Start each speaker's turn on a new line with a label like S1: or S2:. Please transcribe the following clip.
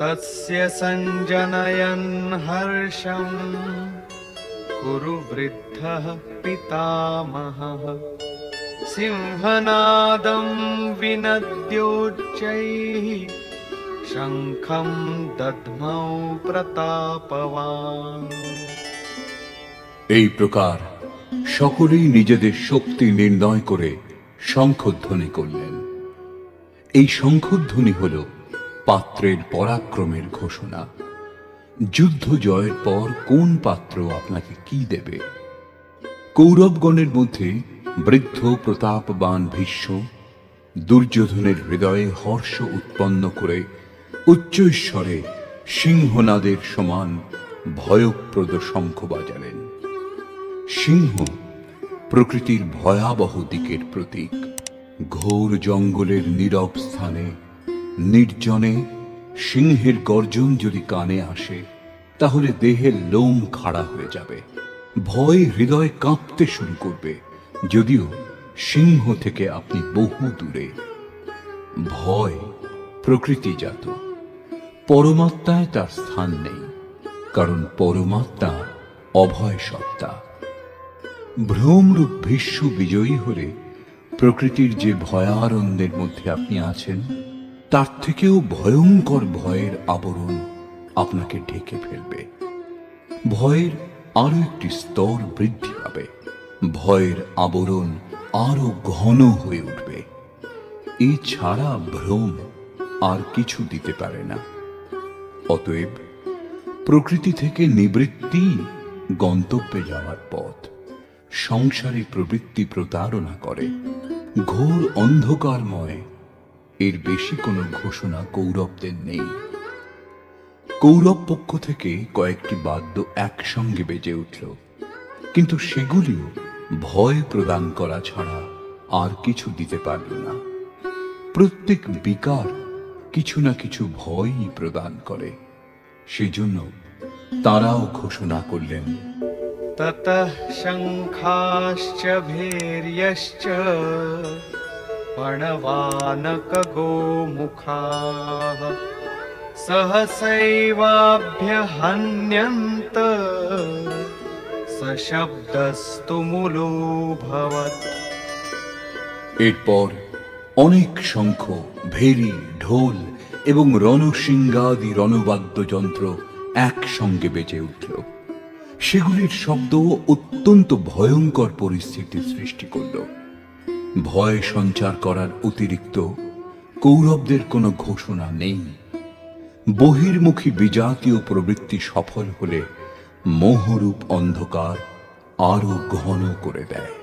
S1: तस्य सञ्जनयन् हर्षं कुरु वृद्धः पितामहः सिंहनादं विनद्योच्चैः शङ्खं दद्मौ प्रतापवान्।
S2: এই প্রকার সকলেই নিজেদের শক্তি নির্ণয় করে শঙ্খধ্বনি করলেন। এই শঙ্খধ্বনি হল পাত্রের পরাক্রমের ঘোষণা। যুদ্ধ জয়ের পর কোন পাত্র আপনাকে কি দেবে? কৌরবগণের মধ্যে বৃদ্ধ প্রতাপবান ভীষ্ম দুর্যোধনের হৃদয়ে হর্ষ উৎপন্ন করে উচ্চৈঃস্বরে সিংহনাদের সমান ভয়প্রদ শঙ্খ বাজালেন। সিংহ প্রকৃতির ভয়াবহ দিকের প্রতীক। ঘোর জঙ্গলের নীরব স্থানে নির্জনে সিংহের গর্জন যদি কানে আসে, তাহলে দেহের লোম খাড়া হয়ে যাবে, ভয়ে হৃদয় কাঁপতে শুরু করবে। যদিও সিংহ থেকে আপনি বহু দূরে। ভয় প্রকৃতিজাত, পরমাত্মায় তার স্থান নেই, কারণ পরমাত্মা অভয় সত্তা। ভ্রমরূপ ভীষ্ম বিজয়ী হলে প্রকৃতির যে ভয়ারণ্যের মধ্যে আপনি আছেন, তার থেকেও ভয়ঙ্কর ভয়ের আবরণ আপনাকে ঢেকে ফেলবে। ভয়ের আরো একটি স্তর বৃদ্ধি পাবে, ভয়ের আবরণ আরো ঘন হয়ে উঠবে। এছাড়া ভ্রম আর কিছু দিতে পারে না। অতএব প্রকৃতি থেকে নিবৃত্তি গন্তব্যে যাওয়ার পথ। সংসারে প্রবৃত্তি প্রতারণা করে, ঘোর অন্ধকারময়। এর বেশি কোনো ঘোষণা কৌরবদের নেই। কৌরব পক্ষ থেকে কয়েকটি বাদ্য একসঙ্গে বেজে উঠল, কিন্তু সেগুলিও ভয় প্রদান করা ছাড়া আর কিছু দিতে পারল না। প্রত্যেক বিকার কিছু না কিছু ভয়ই প্রদান করে। সেজন্য তারাও ঘোষণা করলেন,
S1: ततः शङ्खाश्च भैर्यश्च पणवानकगोमुखाः सहसैवाभ्यहन्यन्त सशब्दस्तु मूलोऽभवत्।
S2: এরপর অনেক শঙ্খ, ভেরি, ঢোল এবং রণশৃঙ্গাদি রণবাদ্যযন্ত্র একসঙ্গে বেজে উঠল। সেগুলির শব্দ অত্যন্ত ভয়ঙ্কর পরিস্থিতির সৃষ্টি করল। ভয় সঞ্চার করার অতিরিক্ত কৌরবদের কোনো ঘোষণা নেই। বহির্মুখী বিজাতীয় প্রবৃত্তি সফল হলে মোহরূপ অন্ধকার আরো ঘন করে দেয়।